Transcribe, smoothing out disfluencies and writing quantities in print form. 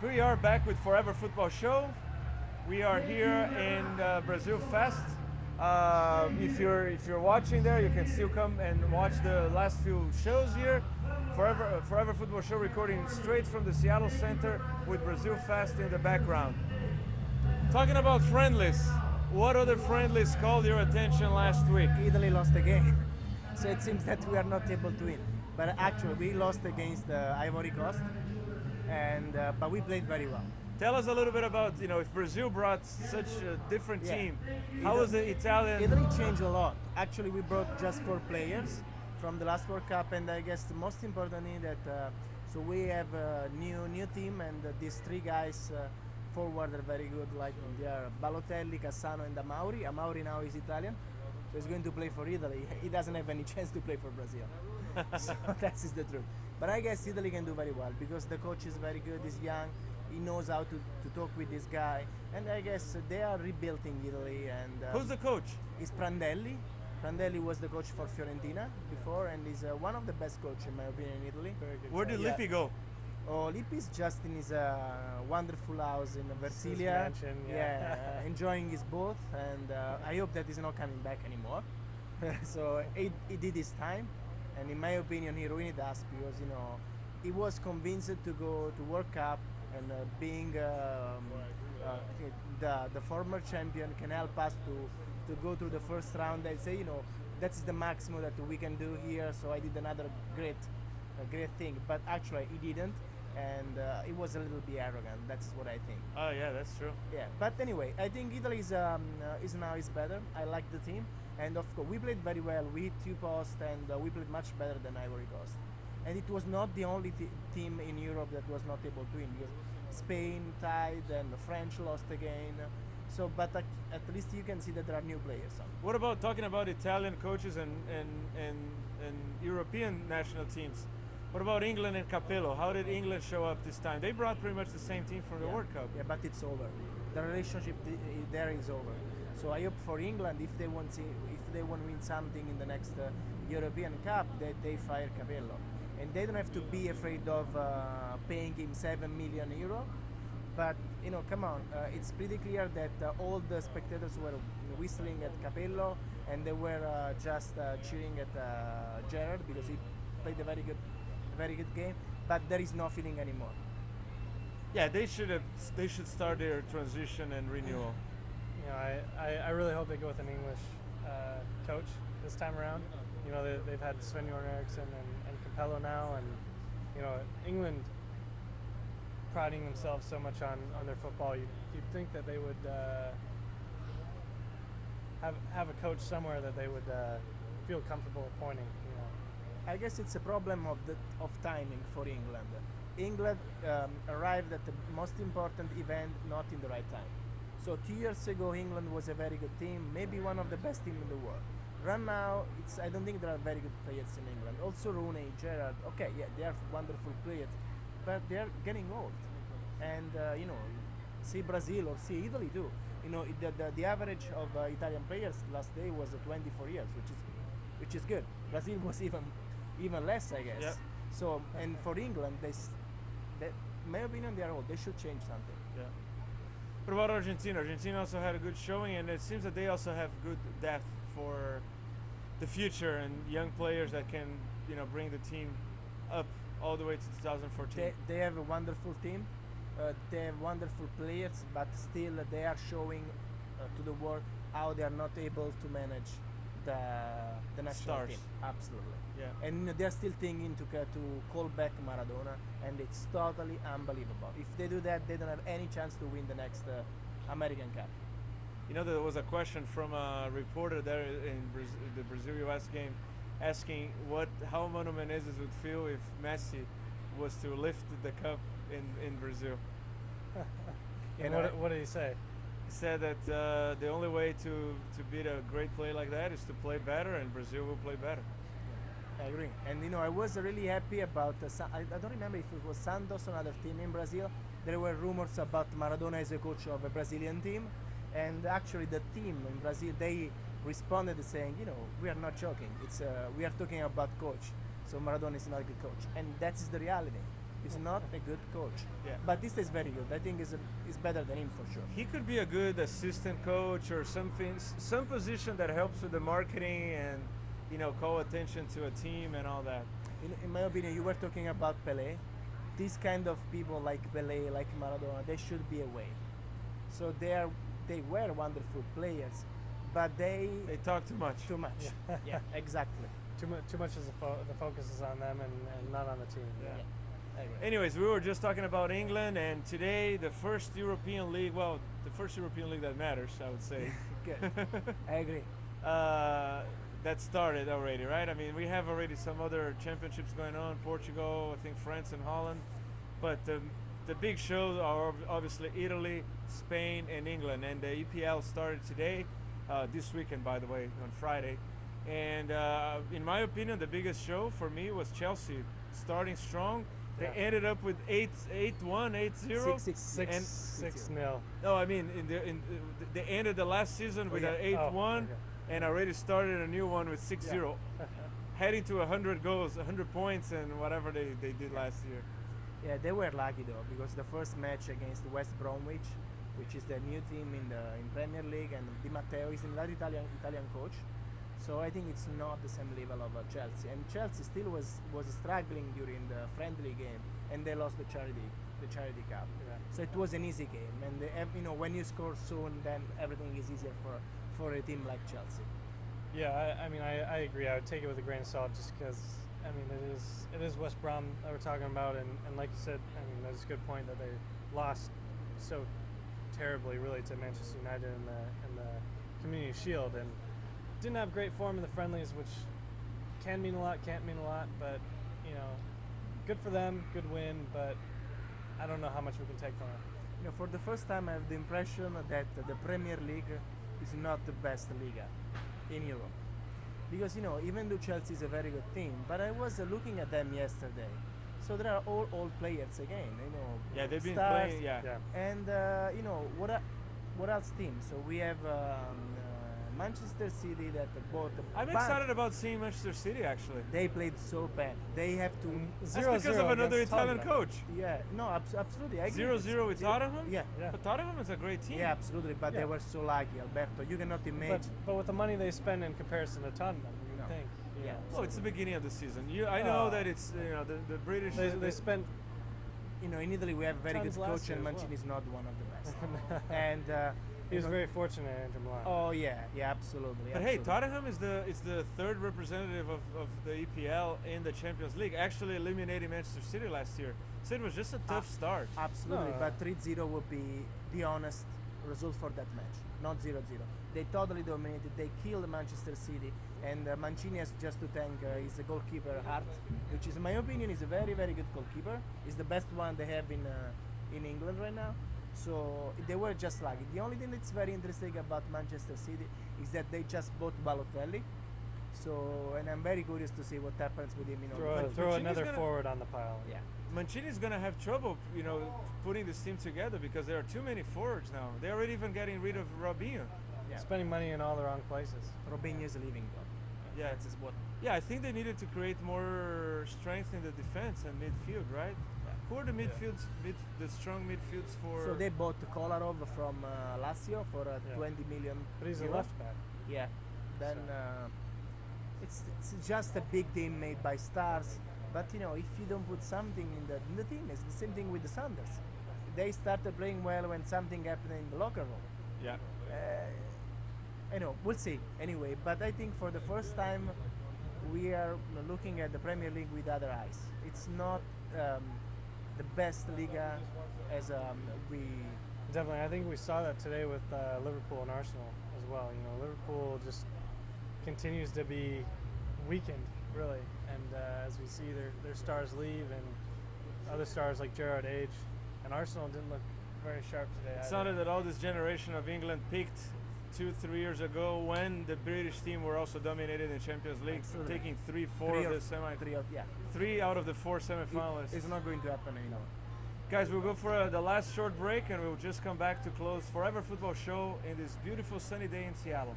We are back with Forever Football Show. We are here in Brazil Fest. If you're watching there, you can still come and watch the last few shows here. Forever Football Show recording straight from the Seattle Center with Brazil Fest in the background. Talking about friendlies, what other friendlies called your attention last week? Italy lost again. So it seems that we are not able to win. But actually, we lost against Ivory Coast, and but we played very well. Tell us a little bit about, if Brazil brought such a different Yeah, team, how was the Italian? Italy changed a lot. Actually, we brought just 4 players from the last World Cup, and I guess the most important is that so we have a new team, and these 3 guys forward are very good. Like they are Balotelli, Cassano, and Amauri. Amauri now is Italian, so he's going to play for Italy. He doesn't have any chance to play for Brazil. So that is the truth. But I guess Italy can do very well because the coach is very good. He's young. He knows how to talk with this guy, and I guess they are rebuilding Italy. And Who's the coach? is Prandelli. Prandelli was the coach for Fiorentina before, and is one of the best coach in my opinion in Italy. Very good. Where did Yeah. Lippi go? Oh, Lippi is just in his wonderful house in His Versilia. mansion, yeah. Enjoying his both, and I hope that he's not coming back anymore. So he did his time, and in my opinion, he ruined us because he was convinced to go to World Cup, and being the former champion can help us to go to the first round. I say that's the maximum that we can do here. So I did another great thing, but actually he didn't, and it was a little bit arrogant. That's what I think. Oh yeah, that's true. Yeah, but anyway, I think Italy is now is better. I like the team, and of course we played very well. We hit 2 posts, and we played much better than Ivory Coast. And it was not the only team in Europe that was not able to win because Spain tied and the French lost again. So, but at least you can see that there are new players on. What about talking about Italian coaches and European national teams? What about England and Capello? How did England show up this time? They brought pretty much the same team from the Yeah. World Cup. Yeah, but it's over. The relationship there is over. So I hope for England, if they want to win something in the next European Cup, that they fire Capello, and they don't have to be afraid of paying him 7 million euro. But come on, it's pretty clear that all the spectators were whistling at Capello, and they were just cheering at Gerrard because he played a very good game. But there is no feeling anymore. Yeah, they should start their transition and renewal. I really hope they go with an English coach this time around. They've had Sven Göran Eriksson and Capello now, and England priding themselves so much on their football. You'd think that they would have a coach somewhere that they would feel comfortable appointing. I guess it's a problem of timing for England. England arrived at the most important event not in the right time. So 2 years ago, England was a very good team, maybe one of the best teams in the world. Right now, I don't think there are very good players in England. Also Rooney, Gerrard, okay, yeah, they are wonderful players, but they are getting old. And see Brazil or see Italy too. The average of Italian players last day was 24 years, which is good. Brazil was even less, I guess. Yep. So, and for England, in my opinion, they are old. They should change something. Yeah. What about Argentina? Argentina also had a good showing, and it seems that they also have good depth for the future and young players that can, bring the team up all the way to 2014. They have a wonderful team. They have wonderful players, but still they are showing to the world how they are not able to manage the national Stars. team. Absolutely. Yeah. And they are still thinking to call back Maradona, and it's totally unbelievable. If they do that, they don't have any chance to win the next American Cup. There was a question from a reporter there in the Brazil-US game asking how Mano Menezes would feel if Messi was to lift the cup in Brazil. And what did he say? He said that the only way to beat a great play like that is to play better, and Brazil will play better. I agree. And I was really happy about I don't remember if it was Santos or another team in Brazil. There were rumors about Maradona as a coach of a Brazilian team, and actually the team in Brazil, they responded saying, we are not joking. We are talking about coach. So Maradona is not a good coach, and that's the reality. He's not a good coach. Yeah. Batista is very good. I think is better than him for sure. He could be a good assistant coach or something, some position that helps with the marketing and call attention to a team and all that. In my opinion, you were talking about Pelé. These kind of people like Pelé, like Maradona, they should be away. So they were wonderful players, but They talk too much. too much. Yeah, exactly. Too much is the focus is on them and not on the team. Yeah. I agree. Anyways, we were just talking about England, and today the first European league, well, the first European league that matters, I would say, Good. I agree. that started already, right? I mean, we have already some other championships going on, Portugal, I think France and Holland, but the big shows are obviously Italy, Spain, and England, and the EPL started today, this weekend, by the way, on Friday. And in my opinion, the biggest show for me was Chelsea starting strong. They Yeah. ended up with 8-1, 8-0. 6-6. And 6-0. no, I mean they ended the last season with yeah. an 8-1, okay. and already started a new one with 6-0, heading to 100 goals, 100 points, and whatever they did last year. Yeah, they were lucky though because the first match against West Bromwich, which is the new team in Premier League, and Di Matteo is another Italian coach. So I think it's not the same level of Chelsea, and Chelsea still was struggling during the friendly game, and they lost the charity cup. Yeah. So it was an easy game, and when you score soon, then everything is easier for a team like Chelsea. Yeah, I mean, I agree. I would take it with a grain of salt just because, I mean, it is West Brom that we're talking about, and like you said, I mean, that's a good point that they lost so terribly, really, to Manchester United in the Community Shield, and didn't have great form in the friendlies, which can mean a lot, can't mean a lot, but, good for them, good win, but I don't know how much we can take from it. For the first time, I have the impression that the Premier League is not the best Liga in Europe. Because, even though Chelsea is a very good team, but I was looking at them yesterday. So there are all old players again, Yeah, they've been stars. playing. Yeah. Yeah. And, what else teams? So we have Manchester City that bought a I'm bunch. excited about seeing Manchester City actually. They played so bad. They have to. That's 0-0 because of another against Italian Tottenham. coach. Yeah, no, absolutely. I agree. 0-0 with Tottenham? Yeah. Yeah. But Tottenham is a great team. Yeah, absolutely. But Yeah. they were so lucky, Alberto. You cannot imagine. But with the money they spend in comparison to Tottenham, you No. think. Yeah. Well, it's the beginning of the season. I know Oh. that it's the British. They spent. In Italy we have a very good Tons last coach, and year as Mancini well. is not one of the best. And He was very fortunate at Inter Milan. oh yeah, absolutely. But hey, absolutely. Tottenham is the third representative of the EPL in the Champions League, actually eliminating Manchester City last year. So it was just a tough start. Absolutely, No. but 3-0 would be the honest result for that match, not 0-0. They totally dominated. They killed Manchester City, and Mancini has just to thank his goalkeeper Hart, which is, in my opinion, is a very very good goalkeeper. He's the best one they have in England right now. So they were just lucky. The only thing that's very interesting about Manchester City is that they just bought Balotelli. So, and I'm very curious to see what happens with him. Throw Mancini's another gonna- forward on the pile. Yeah. Mancini's gonna have trouble, putting this team together because there are too many forwards now. They're already even getting rid of Robinho. Yeah. Spending money in all the wrong places. Robinho is leaving though. Yeah. That's what. Yeah, I think they needed to create more strength in the defense and midfield, right? Who are the midfields, the strong midfields for? So they bought Kolarov from Lazio for Yeah. 20 million. But he's a euro. left back. Yeah. Then it's just a big team made by stars. But if you don't put something in the team, it's the same thing with the Sanders. They started playing well when something happened in the locker room. Yeah. We'll see. Anyway, but I think for the first time we are looking at the Premier League with other eyes. It's not the best Liga as we. Definitely, I think we saw that today with Liverpool and Arsenal as well. Liverpool just continues to be weakened, really, and as we see their stars leave and other stars like Gerrard age, and Arsenal didn't look very sharp today. It either. sounded that all this generation of England peaked 2-3 years ago when the British team were also dominated in Champions League, Absolutely. taking 3-4 of the three out of the four semifinalists. It's not going to happen anymore. Guys, we'll go for the last short break and we'll just come back to close Forever Football Show in this beautiful sunny day in Seattle.